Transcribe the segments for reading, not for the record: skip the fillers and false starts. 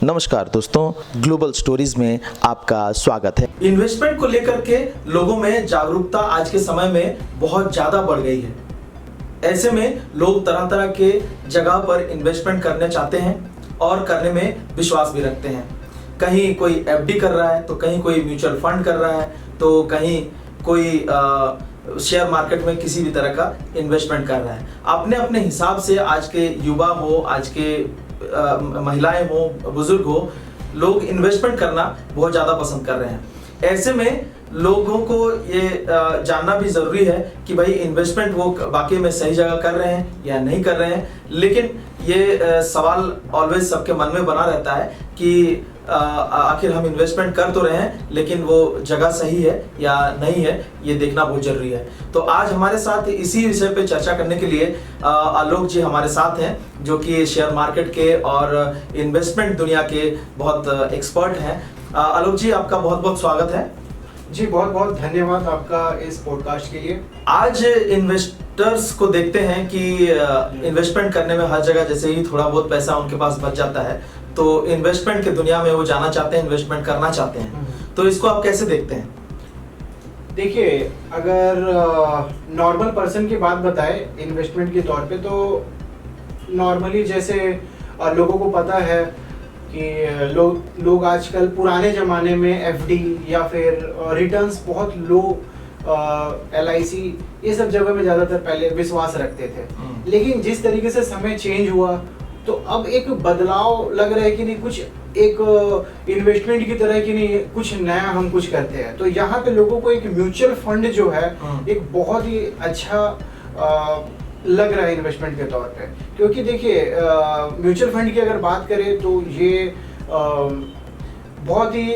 नमस्कार दोस्तों, global stories में आपका स्वागत है। इन्वेस्टमेंट को लेकर के लोगों में जागरूकता आज के समय में बहुत ज़्यादा बढ़ गई है। ऐसे में लोग तरह तरह के जगह पर इन्वेस्टमेंट करने चाहते हैं और करने में विश्वास भी रखते हैं। कहीं कोई एफडी कर रहा है, तो कहीं कोई म्यूचुअल फंड कर रहा है, तो कहीं कोई शेयर मार्केट में किसी भी तरह का इन्वेस्टमेंट कर रहा है। अपने अपने हिसाब से आज के युवा हो, आज के महिलाएं हो, बुजुर्ग हो, लोग इन्वेस्टमेंट करना बहुत ज़्यादा पसंद कर रहे हैं। ऐसे में लोगों को ये जानना भी ज़रूरी है कि भाई इन्वेस्टमेंट वो वाकई में सही जगह कर रहे हैं या नहीं कर रहे हैं। लेकिन ये सवाल ऑलवेज सबके मन में बना रहता है कि आखिर हम इन्वेस्टमेंट कर तो रहे हैं, लेकिन वो जगह सही है या नहीं है, ये देखना बहुत जरूरी है। तो आज हमारे साथ इसी विषय पे चर्चा करने के लिए आलोक जी हमारे साथ हैं, जो कि शेयर मार्केट के और इन्वेस्टमेंट दुनिया के बहुत एक्सपर्ट हैं। आलोक जी, आपका बहुत बहुत स्वागत है। जी, बहुत बहुत धन्यवाद आपका इस पॉडकास्ट के लिए। आज इन्वेस्टर्स को देखते हैं कि इन्वेस्टमेंट करने में हर जगह जैसे ही थोड़ा बहुत पैसा उनके पास बच जाता है, तो इन्वेस्टमेंट की दुनिया में वो जाना चाहते हैं, इन्वेस्टमेंट करना चाहते हैं। तो इसको आप कैसे देखते हैं? देखिए, अगर नॉर्मल पर्सन की बात बताए इन्वेस्टमेंट के तौर पे, तो नॉर्मली जैसे लोगों को पता है कि लोग आजकल पुराने ज़माने में एफडी या फिर रिटर्न्स बहुत लो, LIC ये सब जगह में ज़्यादातर पहले विश्वास रखते थे। लेकिन जिस तरीके से समय चेंज हुआ, तो अब एक बदलाव लग रहा है कि नहीं, कुछ एक इन्वेस्टमेंट की तरह की नहीं, कुछ नया हम कुछ करते हैं। तो यहाँ पे लोगों को एक म्यूचुअल फंड जो है एक बहुत ही अच्छा लग रहा है इन्वेस्टमेंट के तौर पे। क्योंकि देखिए, म्यूचुअल फंड की अगर बात करें तो ये बहुत ही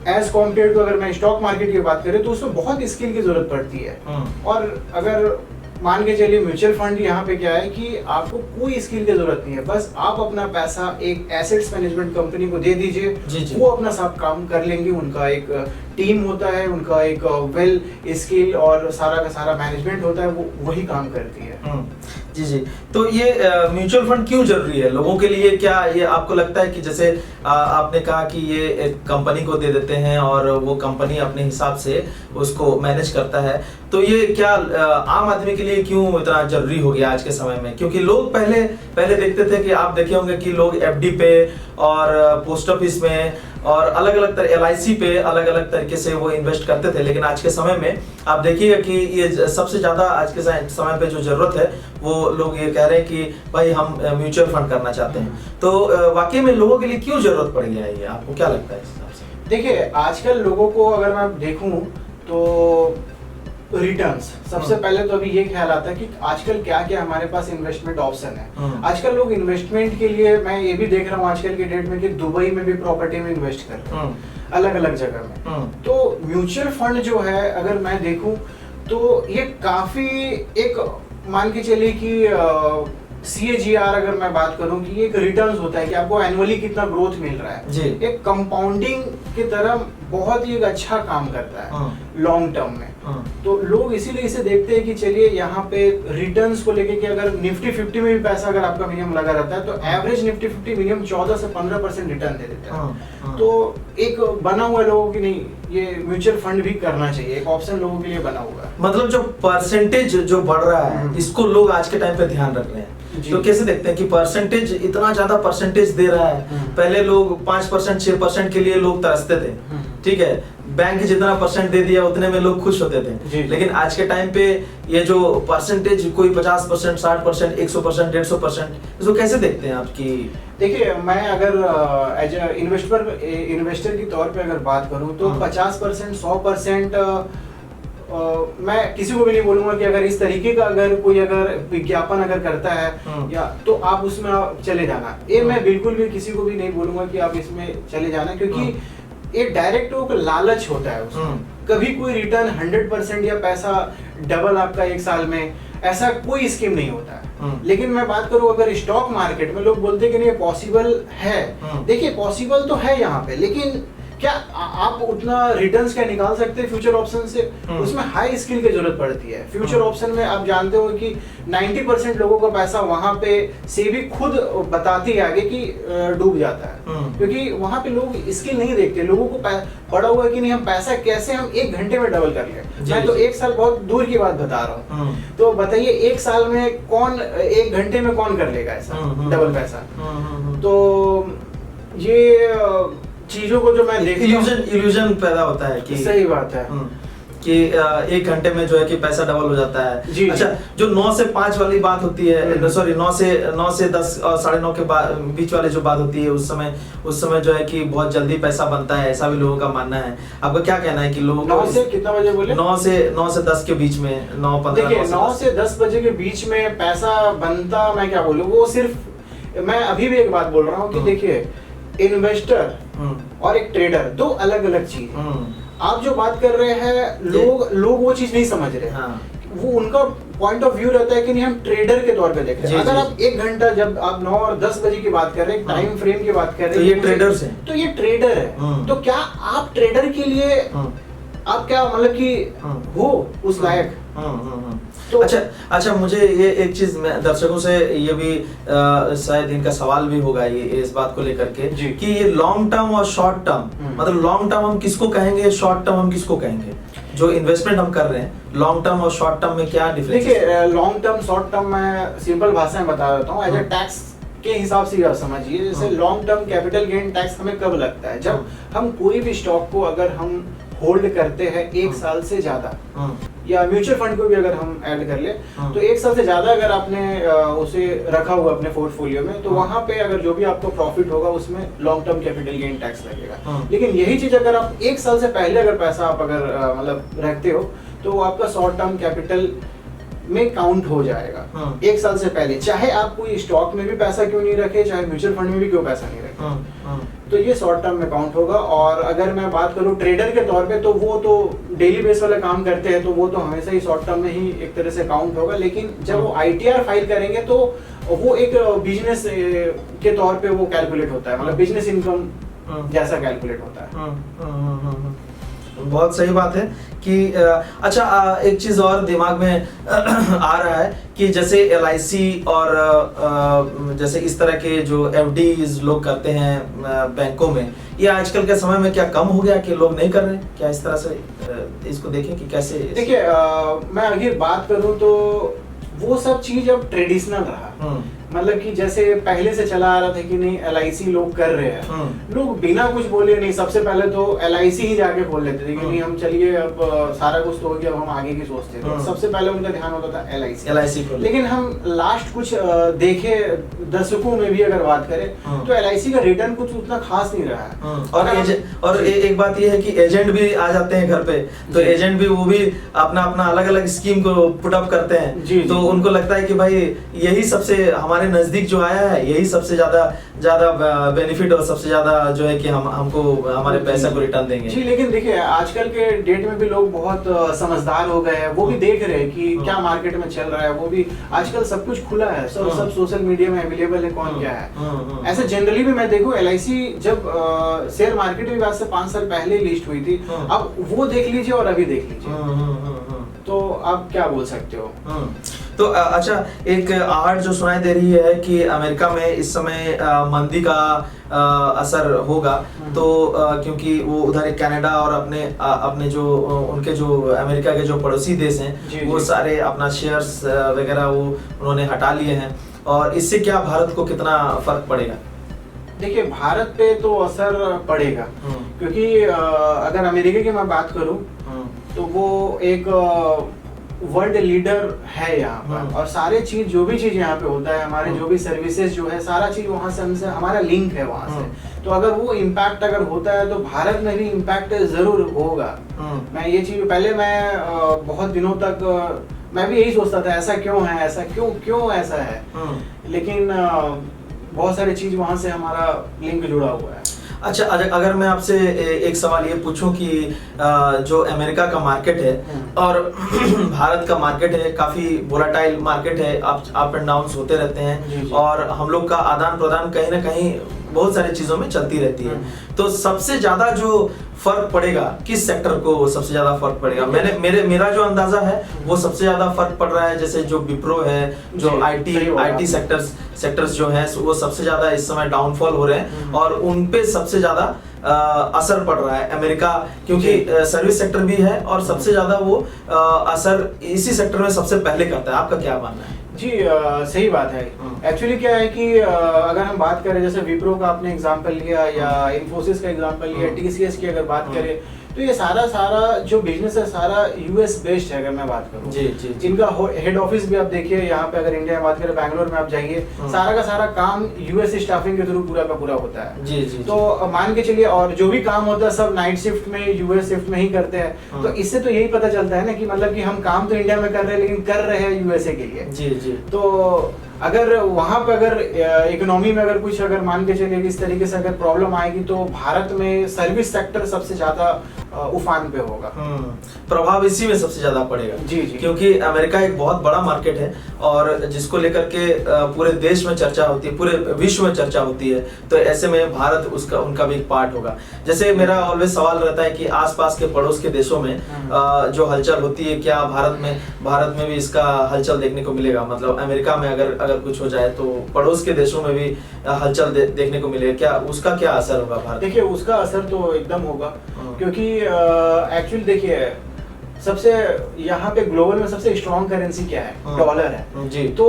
एज कॉम्पेयर टू, अगर मैं स्टॉक मार्केट की बात करें तो उसमें बहुत स्किल की जरूरत पड़ती है। और अगर मान के चलिए म्यूचुअल फंड यहाँ पे क्या है कि आपको कोई स्किल की जरूरत नहीं है, बस आप अपना पैसा एक एसेट्स मैनेजमेंट कंपनी को दे दीजिए, वो अपना सब काम कर लेंगे। उनका एक टीम होता है, उनका एक वेल स्किल और सारा का सारा मैनेजमेंट होता है, वो वही काम करती है। जी जी। तो ये म्यूचुअल फंड क्यों जरूरी है लोगों के लिए? क्या ये आपको लगता है कि जैसे आपने कहा कि ये एक कंपनी को दे देते हैं और वो कंपनी अपने हिसाब से उसको मैनेज करता है, तो ये क्या आम आदमी के लिए क्यों इतना जरूरी हो गया आज के समय में? क्योंकि लोग पहले देखते थे कि आप देखे होंगे कि लोग एफडी पे और पोस्ट ऑफिस में और अलग अलग तरह LIC पे अलग अलग तरीके से वो इन्वेस्ट करते थे। लेकिन आज के समय में आप देखिएगा कि ये सबसे ज्यादा आज के समय पे जो जरूरत है, वो लोग ये कह रहे हैं कि भाई हम म्यूचुअल फंड करना चाहते हैं। तो वाकई में लोगों के लिए क्यों जरूरत पड़ गया है, ये आपको क्या लगता है इस हिसाब से? देखिए, आजकल लोगों को अगर मैं देखूं तो रिटर्न्स सबसे पहले तो अभी ये ख्याल आता है कि आजकल क्या क्या हमारे पास इन्वेस्टमेंट ऑप्शन है। आजकल लोग इन्वेस्टमेंट के लिए, मैं ये भी देख रहा हूँ आजकल के डेट में कि दुबई में भी प्रॉपर्टी में इन्वेस्ट कर रहे हैं, अलग अलग जगह में। तो म्यूचुअल फंड जो है, अगर मैं देखूं तो ये काफी एक, मान के चलिए कि CAGR अगर मैं बात करूं कि ये एक रिटर्न्स होता है कि आपको एनुअली कितना ग्रोथ मिल रहा है, एक कंपाउंडिंग की तरह बहुत ही एक अच्छा काम करता है लॉन्ग टर्म में। तो लोग इसीलिए इसे देखते हैं कि चलिए यहाँ पे रिटर्न्स को लेके कि अगर निफ्टी 50 में भी पैसा अगर आपका मिनिमम लगा रहता है, तो एवरेज निफ्टी 50 मिनिमम 14 से 15% रिटर्न दे देता है। तो एक बना हुआ लोगों की नहीं, ये म्यूचुअल फंड भी करना चाहिए, एक ऑप्शन लोगों के लिए बना हुआ है। मतलब जो परसेंटेज जो बढ़ रहा है, इसको लोग आज के टाइम पे ध्यान रख रहे हैं। तो कैसे देखते हैं कि परसेंटेज, इतना ज्यादा परसेंटेज दे रहा है? पहले लोग 5% 6% के लिए लोग तरसते थे, ठीक है, बैंक जितना परसेंट दे दिया उतने में लोग खुश होते थे। लेकिन आज के टाइम पे ये जो परसेंटेज, कोई 50%, 60%, 100%, 150%, इसको कैसे देखते हैं आपकी? देखिए, मैं अगर एज इन्वेस्टर के तौर पे अगर बात करूं तो 50%, 100% मैं किसी को भी नहीं बोलूंगा कि अगर इस तरीके का अगर कोई अगर विज्ञापन अगर करता है या तो आप उसमें चले जाना, ये मैं बिल्कुल भी किसी को भी नहीं बोलूंगा कि आप इसमें चले जाना, क्योंकि ये डायरेक्ट एक लालच होता है उसमें। कभी कोई रिटर्न 100% या पैसा डबल आपका एक साल में, ऐसा कोई स्कीम नहीं होता है। लेकिन मैं बात करूं अगर स्टॉक मार्केट में, लोग बोलते हैं कि नहीं पॉसिबल है। देखिए, पॉसिबल तो है यहाँ पे, लेकिन क्या आप उतना रिटर्न्स क्या निकाल सकते हैं फ्यूचर ऑप्शन से? उसमें हाई स्किल की जरूरत पड़ती है। फ्यूचर ऑप्शन में आप जानते हो कि 90% लोगों का पैसा वहां पे सेबी खुद बताती है आगे कि डूब जाता है, क्योंकि वहां पे लोग स्किल नहीं देखते। लोगों को पड़ा हुआ है कि नहीं हम पैसा कैसे हम 1 घंटे में डबल कर ले। मैं तो 1 साल बहुत दूर की बात बता रहा हूँ। तो बताइए 1 साल में कौन 1 घंटे में कौन कर लेगा ऐसा डबल पैसा? तो ये चीजों को जो मैं इल्यूजन पैदा होता है कि सही बात है कि 1 घंटे में जो है कि पैसा डबल हो जाता है। जी, अच्छा, जो 9 से 5 वाली बात होती है, सॉरी 9 से 10 और 9:30 के बीच वाली जो बात होती है, उस समय जो है कि बहुत जल्दी पैसा बनता है, ऐसा भी लोगों का मानना है। आपका क्या कहना है कि लोग 9 से कितना बजे बोले? 9 से 10 के बीच में, 9:15। देखिए 9 से 10 बजे के बीच में पैसा बनता, मैं क्या बोलूं, वो सिर्फ मैं अभी भी एक बात बोल रहा हूँ कि देखिए इन्वेस्टर और एक ट्रेडर 2 अलग अलग चीज है। आप जो बात कर रहे हैं लोग वो चीज नहीं समझ रहे। वो उनका पॉइंट ऑफ व्यू रहता है कि नहीं हम ट्रेडर के तौर पे देख रहे हैं। अगर आप 1 घंटा, जब आप 9 और 10 बजे की बात कर रहे हैं, टाइम फ्रेम की बात कर रहे हैं, तो ये ट्रेडर्स हैं। तो ये ट्रेडर है। तो क्या आप ट्रेडर के लिए आप क्या मतलब कि हो उस लायक? तो अच्छा, मुझे ये एक चीज मैं दर्शकों से ये भी शायद इनका सवाल भी होगा ये इस बात को लेकर के कि ये लॉन्ग टर्म और शॉर्ट टर्म, मतलब लॉन्ग टर्म हम किसको कहेंगे, शॉर्ट टर्म हम किसको कहेंगे? जो इन्वेस्टमेंट हम कर रहे हैं, लॉन्ग टर्म और शॉर्ट टर्म में क्या डिफरेंस है? देखिए लॉन्ग टर्म शॉर्ट टर्म मैं सिंपल भाषा में बता देता हूँ। एज ए टैक्स के हिसाब से आप समझिए, जैसे long term capital gain tax हमें कब लगता है? जब हम कोई भी स्टॉक को अगर हम होल्ड करते हैं 1 साल से ज्यादा, या म्यूचुअल फंड को भी अगर हम ऐड कर ले तो 1 साल से ज्यादा अगर आपने उसे रखा हुआ अपने पोर्टफोलियो में, तो वहां पे अगर जो भी आपको प्रॉफिट होगा उसमें long term capital gain tax लगेगा। लेकिन यही चीज अगर आप 1 साल से पहले अगर पैसा आप अगर मतलब रखते हो तो आपका शॉर्ट टर्म कैपिटल में काउंट हो जाएगा 1 साल से पहले, चाहे आप कोई स्टॉक में भी पैसा क्यों नहीं रखे, चाहे म्यूचुअल फंड में भी क्यों पैसा नहीं रखे, तो ये शॉर्ट टर्म में काउंट होगा। और अगर मैं बात करूं ट्रेडर के तौर पे, तो वो तो डेली बेस वाले काम करते हैं, तो वो तो हमेशा ही शॉर्ट टर्म में ही एक तरह से काउंट होगा। लेकिन जब वो ITR फाइल करेंगे तो वो एक बिजनेस के तौर पे वो कैलकुलेट होता है, मतलब बिजनेस इनकम जैसा कैलकुलेट होता है। बहुत सही बात है कि अच्छा, एक चीज और दिमाग में आ रहा है कि जैसे LIC और जैसे इस तरह के जो FDs लोग करते हैं बैंकों में, ये आजकल के समय में क्या कम हो गया कि लोग नहीं कर रहे? क्या इस तरह से इसको देखें कि कैसे? देखिए मैं अगर बात करूं तो वो सब चीज अब ट्रेडिशनल रहा। मतलब कि जैसे पहले से चला आ रहा था कि नहीं LIC लोग कर रहे हैं, लोग बिना कुछ बोले नहीं, सबसे पहले तो LIC ही जाके खोल लेते थे कि नहीं हम चलिए अब सारा कुछ तो हो गया, अब हम आगे की सोचते थे। सबसे पहले उनका ध्यान होता था LIC। लेकिन हम लास्ट कुछ देखे दशकों में भी अगर बात करें तो LIC का रिटर्न कुछ उतना खास नहीं रहा है। और एक बात ये है कि एजेंट भी आ जाते हैं घर पे, तो एजेंट भी वो भी अपना अलग अलग स्कीम को पुट अप करते हैं। तो उनको लगता है कि भाई यही सबसे हमारे नजदीक जो आया है, यही सबसे ज्यादा बेनिफिट और सबसे ज्यादा जो है कि हमको हमारे पैसा को रिटर्न देंगे। जी, लेकिन देखिए आजकल के डेट में भी लोग बहुत समझदार हो गए हैं। वो भी देख रहे हैं कि क्या मार्केट में चल रहा है। वो भी आजकल सब कुछ खुला है, सब सोशल मीडिया में अवेलेबल है, कौन क्या है। ऐसे जनरली भी मैं देखूं LIC जब शेयर मार्केट में आज से 5 साल पहले लिस्ट हुई थी, अब वो देख लीजिए और अभी देख लीजिए, तो आप क्या बोल सकते हो? तो अच्छा, एक आहट जो सुनाई दे रही है कि अमेरिका में इस समय मंदी का असर होगा, तो क्योंकि वो उधर कनाडा और अपने जो उनके जो अमेरिका के जो पड़ोसी देश हैं वो सारे अपना शेयर्स वगैरह वो उन्होंने हटा लिए हैं, और इससे क्या भारत को कितना फर्क पड़ेगा? देखिए भारत पे तो असर पड़ेगा, क्योंकि अगर अमेरिका की मैं बात करूं तो वो एक वर्ल्ड लीडर है यहाँ पर, और सारे चीज जो भी चीज यहाँ पे होता है, हमारे जो भी सर्विसेज जो है, सारा चीज वहाँ से हमसे हमारा लिंक है वहाँ से। तो अगर वो इम्पैक्ट अगर होता है तो भारत में भी इम्पैक्ट जरूर होगा। मैं ये चीज पहले मैं बहुत दिनों तक मैं भी यही सोचता था ऐसा क्यों है, ऐसा क्यों ऐसा है, लेकिन बहुत सारी चीज वहाँ से हमारा लिंक जुड़ा हुआ है। अच्छा, अगर मैं आपसे एक सवाल ये पूछूं कि जो अमेरिका का मार्केट है और भारत का मार्केट है, काफी वोलेटाइल मार्केट है, अप एंड डाउन्स होते रहते हैं, और हम लोग का आदान प्रदान कहीं ना कहीं बहुत सारी चीजों में चलती रहती है। तो सबसे ज्यादा जो फर्क पड़ेगा किस सेक्टर को सबसे ज्यादा फर्क पड़ेगा? मेरा जो अंदाजा है वो सबसे ज्यादा फर्क पड़ रहा है, जैसे जो विप्रो है, जो आईटी सेक्टर्स जो है वो सबसे ज्यादा इस समय डाउनफॉल हो रहे हैं और उन पे सबसे ज्यादा असर पड़ रहा है अमेरिका, क्योंकि सर्विस सेक्टर भी है और सबसे ज्यादा वो असर इसी सेक्टर में सबसे पहले करता है। आपका क्या मानना है? जी सही बात है। एक्चुअली क्या है कि अगर हम बात करें, जैसे विप्रो का आपने एग्जांपल लिया या इन्फोसिस का एग्जांपल लिया, टीसीएस की अगर बात करें, तो ये सारा जो बिजनेस है सारा यूएस बेस्ड है। अगर मैं बात करूं, जी। जिनका हेड ऑफिस भी आप देखिए, यहाँ पे अगर इंडिया में बात करें, बैंगलोर में आप जाइए, सारा का सारा काम यूएस स्टाफिंग के थ्रू पूरा का पूरा होता है। जी। तो मान के चलिए, और जो भी काम होता है सब नाइट शिफ्ट में, यूएस शिफ्ट में ही करते हैं। तो इससे तो यही पता चलता है ना कि मतलब कि हम काम तो इंडिया में कर रहे हैं लेकिन कर रहे हैं यूएसए के लिए। जी। तो अगर वहां पे अगर इकोनॉमी में अगर कुछ अगर मान के चलिए इस तरीके से अगर प्रॉब्लम आएगी, तो भारत में सर्विस सेक्टर सबसे ज्यादा उफान पे होगा। प्रभाव इसी में सबसे ज्यादा पड़ेगा। जी। क्योंकि अमेरिका एक बहुत बड़ा मार्केट है और जिसको लेकर के पूरे देश में चर्चा होती है, पूरे विश्व में चर्चा होती है। तो ऐसे में भारत उनका भी एक पार्ट होगा। जैसे मेरा ऑलवेज सवाल रहता है कि आसपास के पड़ोस के देशों में जो हलचल होती है, क्या भारत में भी इसका हलचल देखने को मिलेगा? मतलब अमेरिका में अगर कुछ हो जाए तो पड़ोस के देशों में भी हलचल देखने को मिलेगा, क्या उसका क्या असर होगा भारत? देखिए, उसका असर तो एकदम होगा, क्योंकि एक्चुअली देखिए, सबसे यहाँ पे ग्लोबल में सबसे स्ट्रॉन्ग करेंसी क्या है? डॉलर है जी। तो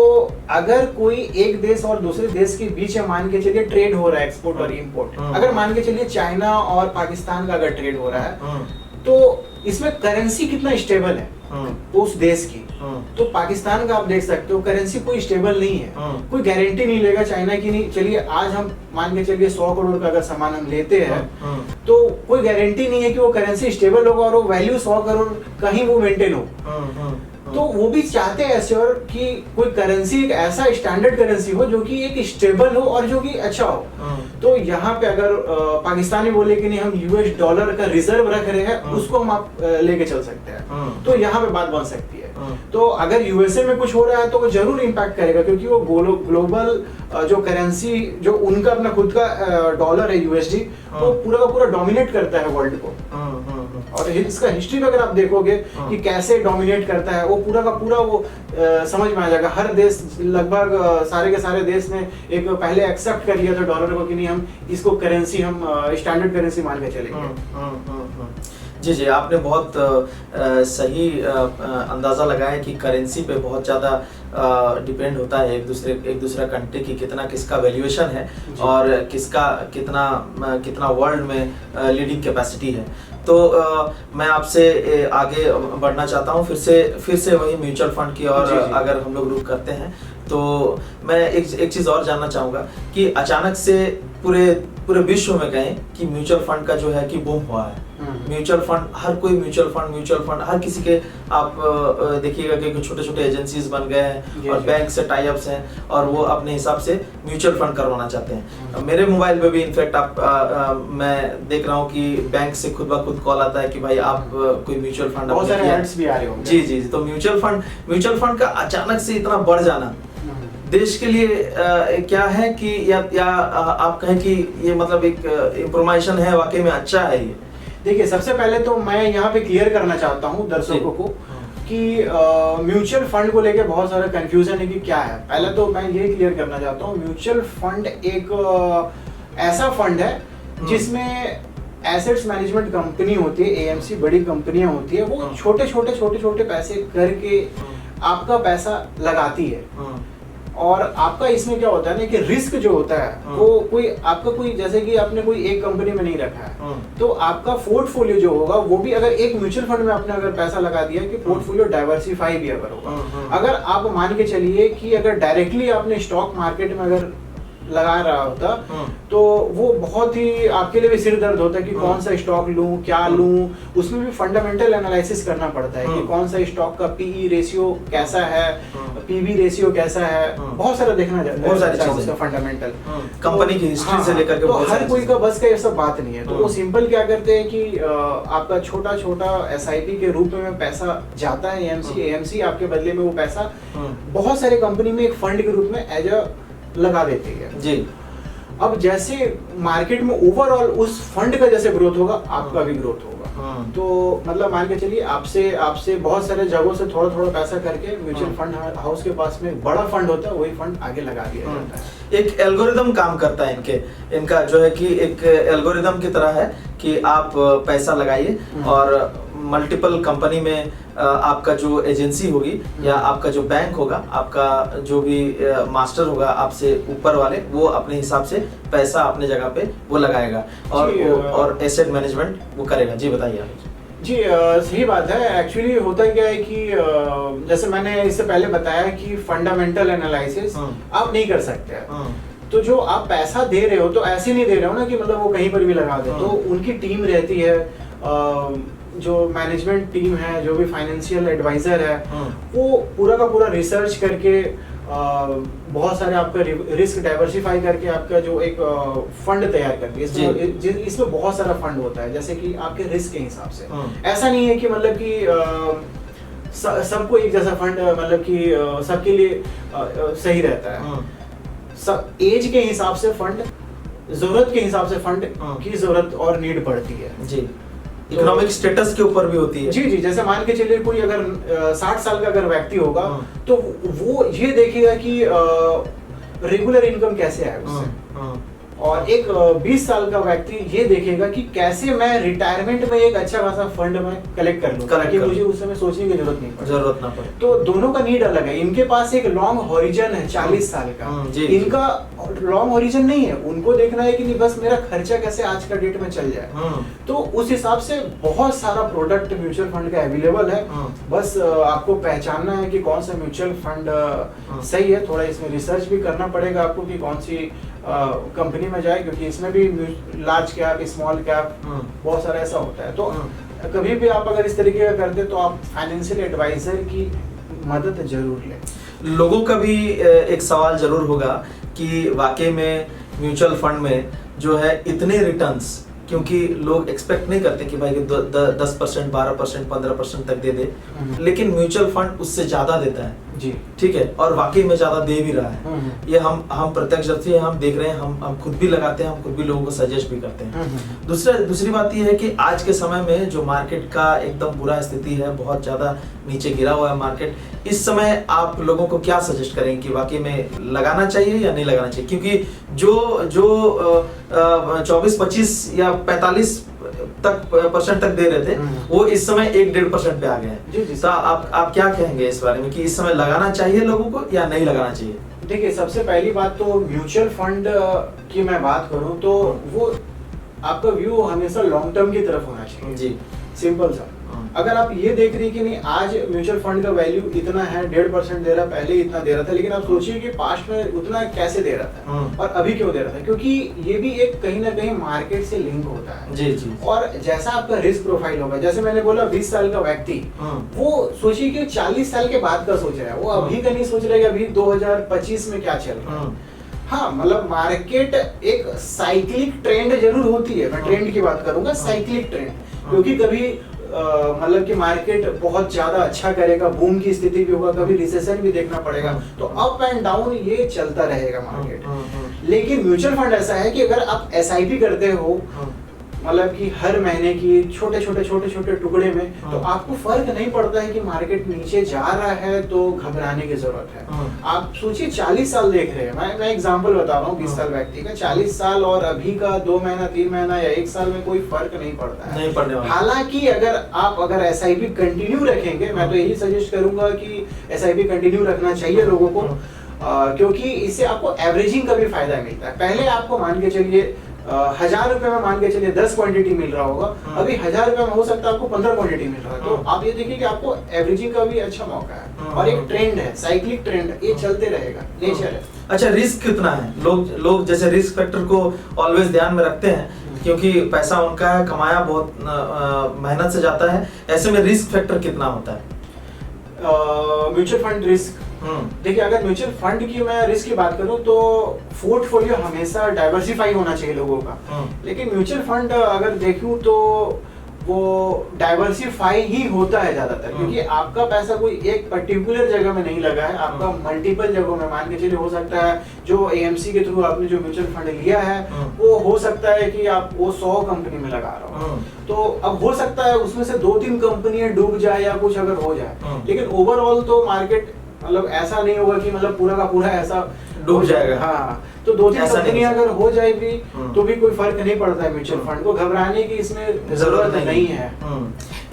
अगर कोई एक देश और दूसरे देश के बीच में मान के चलिए ट्रेड हो रहा है, एक्सपोर्ट और इंपोर्ट, अगर मान के चलिए चाइना और पाकिस्तान का अगर ट्रेड हो रहा है, तो इसमें करेंसी कितना स्टेबल है उस देश की। तो पाकिस्तान का आप देख सकते हो, करेंसी कोई स्टेबल नहीं है, कोई गारंटी नहीं लेगा चाइना की। नहीं, चलिए आज हम मान के चलिए 100 करोड़ का अगर सामान हम लेते हैं, तो कोई गारंटी नहीं है कि वो करेंसी स्टेबल होगा और वो वैल्यू 100 करोड़ कहीं वो मेंटेन हो। तो वो भी चाहते हैं ऐसे और कि कोई करेंसी एक ऐसा स्टैंडर्ड करेंसी हो जो कि एक स्टेबल हो और जो कि अच्छा हो। तो यहाँ पे अगर पाकिस्तानी बोले कि नहीं, हम यूएस डॉलर का रिजर्व रख रहे हैं, उसको हम आप लेके चल सकते हैं, तो यहाँ पे बात बन सकती है। तो अगर यूएसए में कुछ हो रहा है तो वो जरूर इम्पैक्ट करेगा, क्योंकि वो ग्लोबल जो करेंसी, जो उनका अपना खुद का डॉलर है यूएसडी, वो पूरा का पूरा डोमिनेट करता है वर्ल्ड को। और इसका हिस्ट्री में अगर आप देखोगे कि कैसे डोमिनेट करता है, वो पूरा का पूरा वो समझ में आ जाएगा। हर देश, लगभग सारे के सारे देश ने एक पहले एक्सेप्ट कर लिया था डॉलर को कि नहीं, हम इसको करेंसी, हम स्टैंडर्ड करेंसी मान के चलेंगे। जी, आपने बहुत सही अंदाजा लगाया कि करेंसी पे बहुत ज़्यादा डिपेंड होता है एक दूसरा कंट्री की किसका वैल्यूएशन है और कितना वर्ल्ड में लीडिंग कैपेसिटी है। तो मैं आपसे आगे बढ़ना चाहता हूँ, फिर से वही म्यूचुअल फंड की और अगर हम लोग रुख करते हैं, तो मैं एक चीज़ और जानना चाहूँगा कि अचानक से पूरे विश्व में कहें कि म्यूचुअल फंड का जो है कि बूम हुआ है। म्यूचुअल फंड, हर कोई म्यूचुअल फंड हर किसी के, आप देखिएगा कि छोटे एजेंसीज बन गए हैं और बैंक से टाई अप्स हैं और वो अपने हिसाब से म्यूचुअल फंड करवाना चाहते हैं। मेरे मोबाइल में भी इनफैक्ट मैं देख रहा हूँ कि बैंक से खुद ब खुद कॉल आता है कि भाई आप कोई म्यूचुअल फंड, बहुत सारे एड्स भी आ रहे होंगे। जी। तो म्यूचुअल फंड का अचानक से इतना बढ़ जाना देश के लिए क्या है कि या आप कहें कि ये मतलब एक इंफॉर्मेशन है, वाकई में अच्छा है ये? देखिए, सबसे पहले तो मैं यहाँ पे क्लियर करना चाहता हूँ दर्शकों को कि म्यूचुअल फंड को लेके बहुत सारा कंफ्यूजन है कि क्या है। पहले तो मैं ये क्लियर करना चाहता हूँ, म्यूचुअल फंड एक ऐसा फंड है जिसमें एसेट्स मैनेजमेंट कंपनी होती है, एएमसी बड़ी कंपनियां होती है, वो छोटे पैसे करके आपका पैसा लगाती है। और आपका इसमें क्या होता है ना कि रिस्क जो होता है वो कोई जैसे कि आपने कोई एक कंपनी में नहीं रखा है, तो आपका पोर्टफोलियो जो होगा वो भी, अगर एक म्यूचुअल फंड में आपने अगर पैसा लगा दिया कि पोर्टफोलियो डाइवर्सिफाई भी अगर होगा। अगर आप मान के चलिए कि अगर डायरेक्टली आपने स्टॉक मार्केट में अगर लगा रहा होता तो वो बहुत ही आपके लिए भी सिर दर्द होता है कि कौन सा स्टॉक लूं, क्या लूं। उसमें भी फंडामेंटल एनालिसिस करना पड़ता है कि कौन सा स्टॉक का पीई रेशियो कैसा है, पीवी रेशियो कैसा है, बहुत सारा देखना जाता है, बहुत सारी चीजें उसका फंडामेंटल कंपनी की हिस्ट्री से लेकर के तो हर कोई का बस का ये सब बात नहीं है। तो वो सिंपल क्या करते हैं कि आपका छोटा एसआईपी के रूप में पैसा जाता है एएमसी आपके बदले में वो पैसा बहुत सारे कंपनी में एक फंड के रूप में एज अ लगा देती है। जी। अब जैसे मार्केट में ओवरऑल उस फंड का जैसे ग्रोथ होगा, आपका भी ग्रोथ होगा। तो मतलब मान के चलिए आपसे बहुत सारे जगहों से थोड़ा थोड़ा पैसा करके म्यूचुअल फंड हाउस के पास में बड़ा फंड होता है, वही फंड आगे लगा दिया जाता है। एक एल्गोरिदम काम करता है इनका जो है कि एक एल्गोरिदम की तरह है कि आप पैसा लगाइए और मल्टीपल कंपनी में आपका जो एजेंसी होगी या आपका जो बैंक होगा, आपका जो भी मास्टर होगा आपसे ऊपर वाले, वो अपने हिसाब से पैसा अपने जगह पे वो लगाएगा और एसेट मैनेजमेंट वो करेगा। जी बताइए आप। जी सही बात है। एक्चुअली होता क्या है कि जैसे मैंने इससे पहले बताया कि फंडामेंटल एनालिसिस आप नहीं कर सकते हैं। तो जो आप पैसा दे रहे हो तो ऐसे नहीं दे रहे हो ना कि मतलब वो कहीं पर भी लगा दे। तो उनकी टीम रहती है, जो मैनेजमेंट टीम है, जो भी फाइनेंशियल एडवाइजर है, वो पूरा का पूरा रिसर्च करके बहुत सारे आपका रिस्क डाइवर्सिफाई करके आपका जो एक फंड तैयार करती है। इसमें बहुत सारा फंड होता है, जैसे कि आपके रिस्क के हिसाब से। ऐसा नहीं है कि मतलब कि सबको एक जैसा फंड मतलब कि सबके लिए सही रहता है। सब एज के हिसाब से फंड, जरूरत के हिसाब से फंड की जरूरत और नीड पड़ती है। जी, इकोनॉमिक स्टेटस के ऊपर भी होती है। जी जी, जैसे मान के चलिए कोई अगर 60 साल का अगर व्यक्ति होगा तो वो ये देखेगा कि रेगुलर इनकम कैसे आए उससे, और एक 20 साल का व्यक्ति ये देखेगा कि कैसे मैं रिटायरमेंट में एक अच्छा खासा फंड में कलेक्ट कर लूं ताकि मुझे उस समय सोचने की जरूरत ना पड़े। तो दोनों का नीड अलग है। इनके पास एक लॉन्ग हॉरिजन है 40 साल का, इनका लॉन्ग हॉरिजन नहीं है। उनको देखना है कि नहीं बस मेरा खर्चा कैसे आज का डेट में चल जाए। तो उस हिसाब से बहुत सारा प्रोडक्ट म्यूचुअल फंड का अवेलेबल है। बस आपको पहचानना है कि कौन सा म्यूचुअल फंड सही है। थोड़ा इसमें रिसर्च भी करना पड़ेगा आपको कि कौन सी कंपनी में जाए, क्योंकि इसमें भी लार्ज कैप, स्मॉल कैप बहुत सारा ऐसा होता है। तो कभी भी आप अगर इस तरीके का करते तो आप फाइनेंशियल एडवाइजर की मदद जरूर लें। लोगों का भी एक सवाल जरूर होगा कि वाकई में म्यूचुअल फंड में जो है इतने रिटर्न्स, क्योंकि लोग एक्सपेक्ट नहीं करते कि भाई 10%, 12%, 15% तक दे दे, लेकिन म्यूचुअल फंड उससे ज्यादा देता है। जी ठीक है, और वाकई में ज्यादा दे भी रहा है। ये हम प्रत्यक्षदर्शी हैं, हम देख रहे हैं, हम खुद भी लगाते हैं, हम खुद भी लोगों को सजेस्ट भी करते हैं। दूसरी बात ये है कि आज के समय में जो मार्केट का एकदम बुरा स्थिति है, बहुत ज्यादा नीचे गिरा हुआ है मार्केट, इस समय आप लोगों को क्या सजेस्ट करेंगे कि वाकई में लगाना चाहिए या नहीं लगाना चाहिए? क्योंकि जो 24-25 या 45% तक दे रहे थे, वो इस समय 1-1.5% पे आ गए हैं। तो आप क्या कहेंगे इस बारे में कि इस समय लगाना चाहिए लोगों को या नहीं लगाना चाहिए? देखिए, सबसे पहली बात तो म्यूचुअल फंड की मैं बात करूं तो वो आपका व्यू हमेशा लॉन्ग टर्म की तरफ होना चाहिए। जी, सिंपल सा। अगर आप ये देख रही कि नहीं आज म्यूचुअल फंड का वैल्यू इतना है, 1.5% दे रहा, पहले इतना दे रहा था, लेकिन आप सोचिए कि पास्ट में उतना कैसे दे रहा था और अभी क्यों दे रहा था, क्योंकि ये भी एक कहीं ना कहीं मार्केट से लिंक होता है। जी जी। और जैसा आपका रिस्क प्रोफाइल होगा, जैसे मैंने बोला 20 साल का व्यक्ति, वो सोचिए कि 40 साल के बाद का सोच रहा है, वो अभी का नहीं सोच रहा है कि अभी 2025 में क्या चल रहा है। हाँ, मतलब मार्केट एक साइक्लिक ट्रेंड जरूर होती है। मैं ट्रेंड की बात करूंगा, साइक्लिक ट्रेंड, क्योंकि कभी मतलब कि मार्केट बहुत ज्यादा अच्छा करेगा, बूम की स्थिति भी होगा, कभी रिसेशन भी देखना पड़ेगा, तो अप एंड डाउन ये चलता रहेगा मार्केट। लेकिन म्यूचुअल फंड ऐसा है कि अगर आप एसआईपी करते हो, मतलब कि हर महीने की छोटे छोटे टुकड़े में, तो आपको फर्क नहीं पड़ता है कि मार्केट नीचे जा रहा है तो घबराने की जरूरत है। आप सोचिए 40 साल देख रहे हैं, मैं एग्जांपल बता रहा हूँ 20 साल व्यक्ति का, 40 साल और अभी का 2 महीना 3 महीना या 1 साल में कोई फर्क नहीं पड़ता है, नहीं पड़ने वाला। हालांकि अगर एसआईपी कंटिन्यू रखेंगे, मैं तो यही सजेस्ट करूंगा कि एसआईपी कंटिन्यू रखना चाहिए लोगों को, क्योंकि इससे आपको एवरेजिंग का भी फायदा मिलता है। पहले आपको मान के चलिए 1000 रुपए में मान के चलिए 10 क्वांटिटी मिल रहा होगा, अभी 1000 रुपए में हो सकता है आपको 15 क्वांटिटी मिल रहा है। तो आप ये देखिए कि आपको एवरेजिंग का भी अच्छा मौका है, और एक ट्रेंड है, साइक्लिक ट्रेंड, ये चलते रहेगा, नेचर है। अच्छा, रिस्क कितना है? लोग जैसे रिस्क फैक्टर को ऑलवेज ध्यान में रखते हैं, क्योंकि पैसा उनका है, कमाया बहुत मेहनत से जाता है, ऐसे में रिस्क फैक्टर कितना होता है? म्यूचुअल फंड रिस्क, देखिए अगर म्यूचुअल फंड की मैं रिस्क की बात करूं तो पोर्टफोलियो हमेशा डाइवर्सिफाई होना चाहिए लोगों का। लेकिन म्यूचुअल फंड अगर देखूं तो वो डाइवर्सिफाई ही होता है ज्यादातर, क्योंकि आपका पैसा कोई एक पर्टिकुलर जगह में नहीं लगा है, आपका मल्टीपल जगहों में, मान के चलिए हो सकता है जो एएमसी के थ्रू आपने जो म्यूचुअल फंड लिया है वो हो सकता है कि आप वो 100 कंपनी में लगा रहे हो, तो अब हो सकता है उसमें से 2-3 कंपनियां डूब जाए या कुछ अगर हो जाए, लेकिन ओवरऑल तो मार्केट मतलब ऐसा नहीं होगा कि मतलब पूरा का पूरा ऐसा डूब जाएगा। हाँ, तो 2-3 कंपनियां अगर हो जाएगी तो भी कोई फर्क नहीं पड़ता है, म्यूचुअल फंड को घबराने की इसमें जरूरत नहीं है।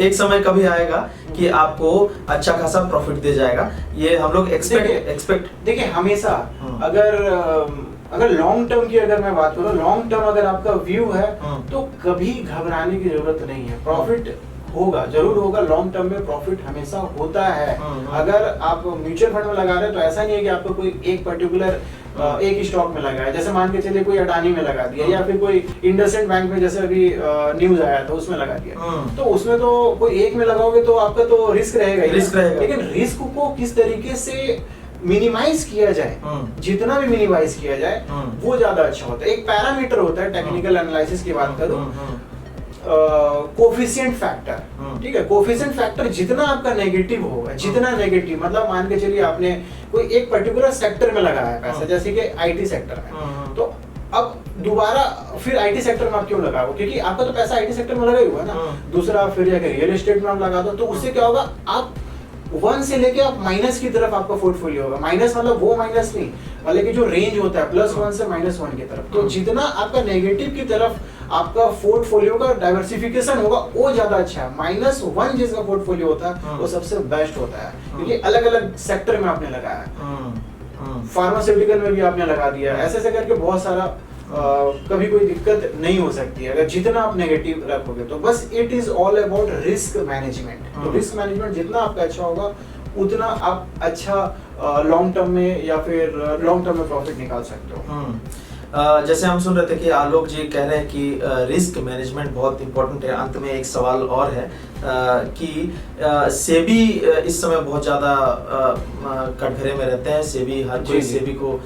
एक समय कभी आएगा कि आपको अच्छा खासा प्रॉफिट दे जाएगा, ये हम लोग एक्सपेक्ट देखिए हमेशा अगर लॉन्ग टर्म की अगर मैं बात करूं, लॉन्ग टर्म अगर आपका व्यू है तो कभी घबराने की जरूरत नहीं है, प्रॉफिट होगा, जरूर होगा, लॉन्ग टर्म में प्रॉफिट हमेशा होता है। अगर आप म्यूचुअल फंड में लगा रहे हैं तो ऐसा नहीं है कि आपको कोई एक पर्टिकुलर एक ही स्टॉक में लगा है, जैसे मान के चलिए कोई अडानी में लगा दिया या फिर कोई इंडसइंड बैंक में, जैसे अभी न्यूज आया था उसमें लगा दिया, तो उसमें तो कोई एक में लगाओगे तो आपका तो रिस्क रहेगा ही, लेकिन रिस्क को किस तरीके से मिनिमाइज किया जाए, जितना भी मिनिमाइज किया जाए वो ज्यादा अच्छा होता है। एक पैरामीटर होता है, टेक्निकल एनालिसिस की बात करूं, कोफिशिएंट फैक्टर, ठीक है, कोफिशिएंट फैक्टर जितना आपका नेगेटिव होगा, जितना नेगेटिव मतलब मान के चलिए आपने कोई एक पर्टिकुलर सेक्टर में लगाया है पैसा, जैसे कि आईटी सेक्टर में, तो अब दोबारा फिर आईटी सेक्टर में आप क्यों लगाओ, क्योंकि आपका तो पैसा आईटी सेक्टर में लगा ही हुआ है ना, दूसरा फिर जाकर रियल एस्टेट में आप लगा दो, तो उससे क्या होगा, आप 1 से लेके आप माइनस की तरफ आपका पोर्टफोलियो होगा, माइनस मतलब वो माइनस नहीं, मतलब कि जो रेंज होता है +1 से -1 की तरफ, तो जितना आपका नेगेटिव की तरफ आपका पोर्टफोलियो का डाइवर्सिफिकेशन होगा वो ज्यादा अच्छा है। -1 जिसका पोर्टफोलियो होता है वो सबसे बेस्ट होता है, क्योंकि अलग अलग सेक्टर में आपने लगाया है, फार्मास्यूटिकल में भी आपने लगा दिया, ऐसे ऐसे करके बहुत सारा कभी कोई दिक्कत नहीं हो सकती है अगर जितना आप नेगेटिव रखोगे। तो बस it is all about risk management, तो रिस्क मैनेजमेंट जितना आपका अच्छा होगा उतना आप अच्छा लॉन्ग टर्म में या फिर लॉन्ग टर्म में प्रॉफिट निकाल सकते हो। जैसे हम सुन रहे थे कि आलोक जी कह रहे हैं कि रिस्क मैनेजमेंट बहुत इंपॉर्टेंट है। अंत में एक सवाल और है कि सेबी इस समय बहुत ज़्यादा कटघरे में रहते हैं, सेबी हर कोई सेबी को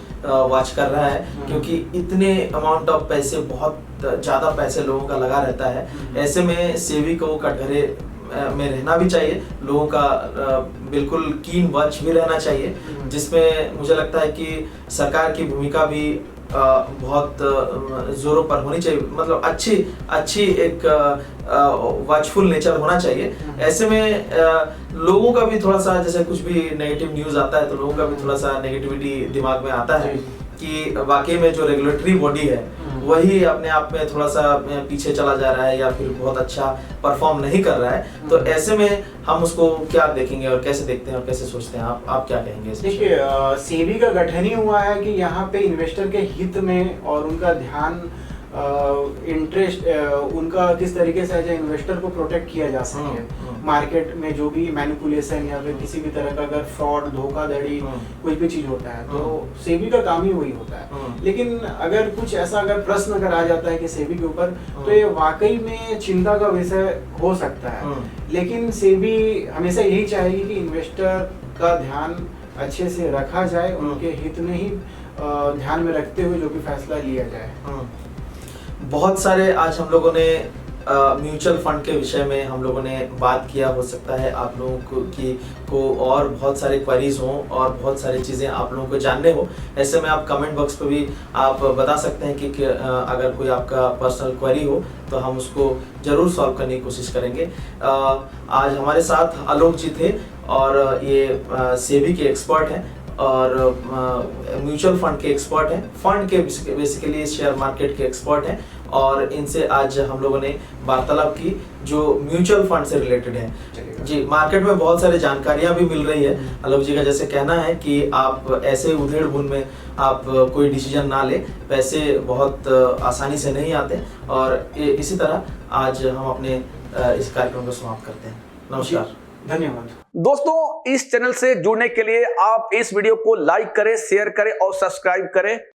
वॉच कर रहा है, क्योंकि इतने अमाउंट ऑफ पैसे, बहुत ज़्यादा पैसे लोगों का लगा रहता है। ऐसे में सेबी को कटघरे में रहना भी चाहिए, लोगों का बिल्कुल कीन वॉच भी रहना चाहिए, जिसमें मुझे लगता है कि सरकार की भूमिका भी बहुत जोरों पर होनी चाहिए, मतलब अच्छी एक वॉचफुल नेचर होना चाहिए। ऐसे में लोगों का भी थोड़ा सा, जैसे कुछ भी नेगेटिव न्यूज़ आता है तो लोगों का भी थोड़ा सा नेगेटिविटी दिमाग में आता है कि वाकई में जो रेगुलेटरी बॉडी है वही अपने आप में थोड़ा सा पीछे चला जा रहा है या फिर बहुत अच्छा परफॉर्म नहीं कर रहा है। तो ऐसे में हम उसको क्या देखेंगे और कैसे देखते हैं और कैसे सोचते हैं, आप क्या कहेंगे? देखिए, सेबी का गठन ही हुआ है कि यहाँ पे इन्वेस्टर के हित में और उनका ध्यान, इंटरेस्ट उनका किस तरीके से एज ए इन्वेस्टर को प्रोटेक्ट किया जा सके। मार्केट में जो भी मैनिपुलेशन या फिर किसी भी तरह का अगर फ्रॉड, धोखाधड़ी, कोई भी चीज होता है तो सेबी का काम ही वही होता है। लेकिन अगर कुछ ऐसा अगर प्रश्न अगर आ जाता है कि सेबी के ऊपर, तो ये वाकई में चिंता का विषय हो सकता है। लेकिन सेबी हमेशा यही चाहेगी कि इन्वेस्टर का ध्यान अच्छे से रखा जाए, उनके हित में ही ध्यान में रखते हुए जो भी फैसला लिया जाए। बहुत सारे आज हम लोगों ने म्यूचुअल फंड के विषय में हम लोगों ने बात किया। हो सकता है आप लोगों को और बहुत सारे क्वेरीज हों और बहुत सारी चीज़ें आप लोगों को जानने हो। ऐसे में आप कमेंट बॉक्स पर भी आप बता सकते हैं कि अगर कोई आपका पर्सनल क्वेरी हो तो हम उसको ज़रूर सॉल्व करने की कोशिश करेंगे। आज हमारे साथ आलोक जी थे और ये सेबी के एक्सपर्ट हैं और म्यूचुअल फंड के एक्सपर्ट हैं, फंड के बेसिकली शेयर मार्केट के एक्सपर्ट हैं, और इनसे आज हम लोगों ने वार्तालाप की जो म्यूचुअल फंड से रिलेटेड है। जी, मार्केट में बहुत सारी जानकारियां भी मिल रही है। आलोक जी का जैसे कहना है कि आप ऐसे उधेड़ बुन में आप कोई डिसीजन ना ले, पैसे बहुत आसानी से नहीं आते। और इसी तरह आज हम अपने इस कार्यक्रम को समाप्त करते हैं। नमस्कार, धन्यवाद। दोस्तों, इस चैनल से जुड़ने के लिए आप इस वीडियो को लाइक करें, शेयर करें और सब्सक्राइब करें।